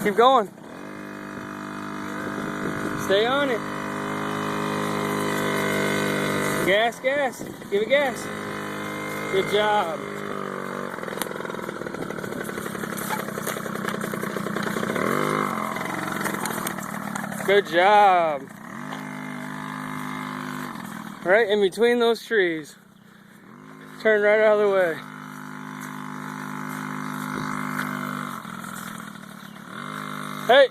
Keep going. Stay on it. Gas, gas. Give it gas. Good job. Good job. Right in between those trees. Turn right out of the way. Hey,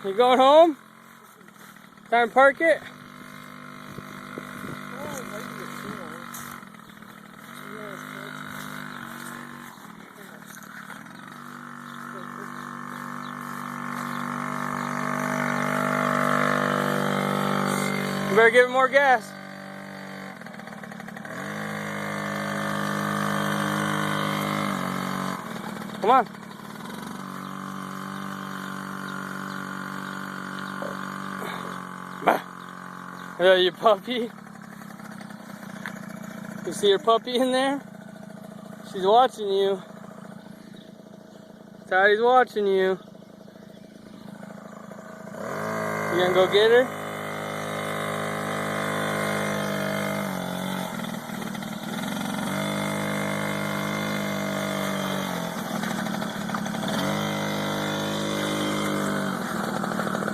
you going home? Time to park it? You better give it more gas. Come on. Your puppy? You see your puppy in there? She's watching you. Daddy's watching you. You gonna go get her?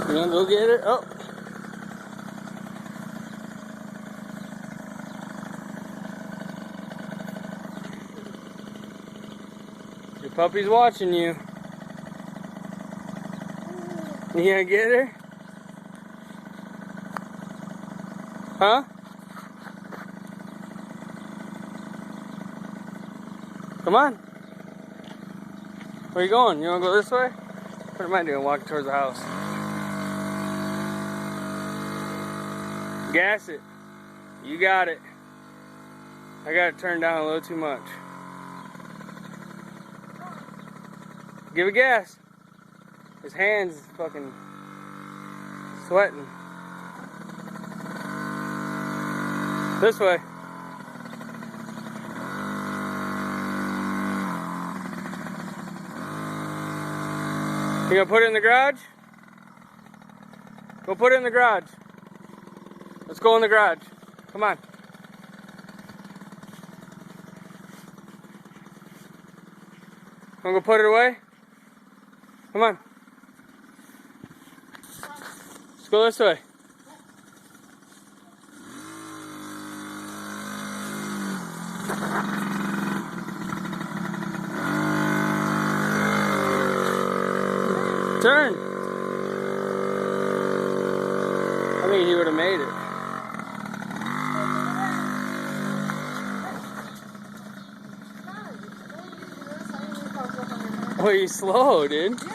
You gonna go get her? Oh. Your puppy's watching you. You gonna get her? Huh? Come on. Where you going? You wanna go this way? What am I doing? Walking towards the house. Gas it. You got it. I got it turned down a little too much. Give it gas. His hands fucking sweating. This way. You gonna put it in the garage? Go put it in the garage. Let's go in the garage. Come on. Wanna go put it away? Come on. Let's go this way. Turn. I think he would have made it. Oh, you slow, dude.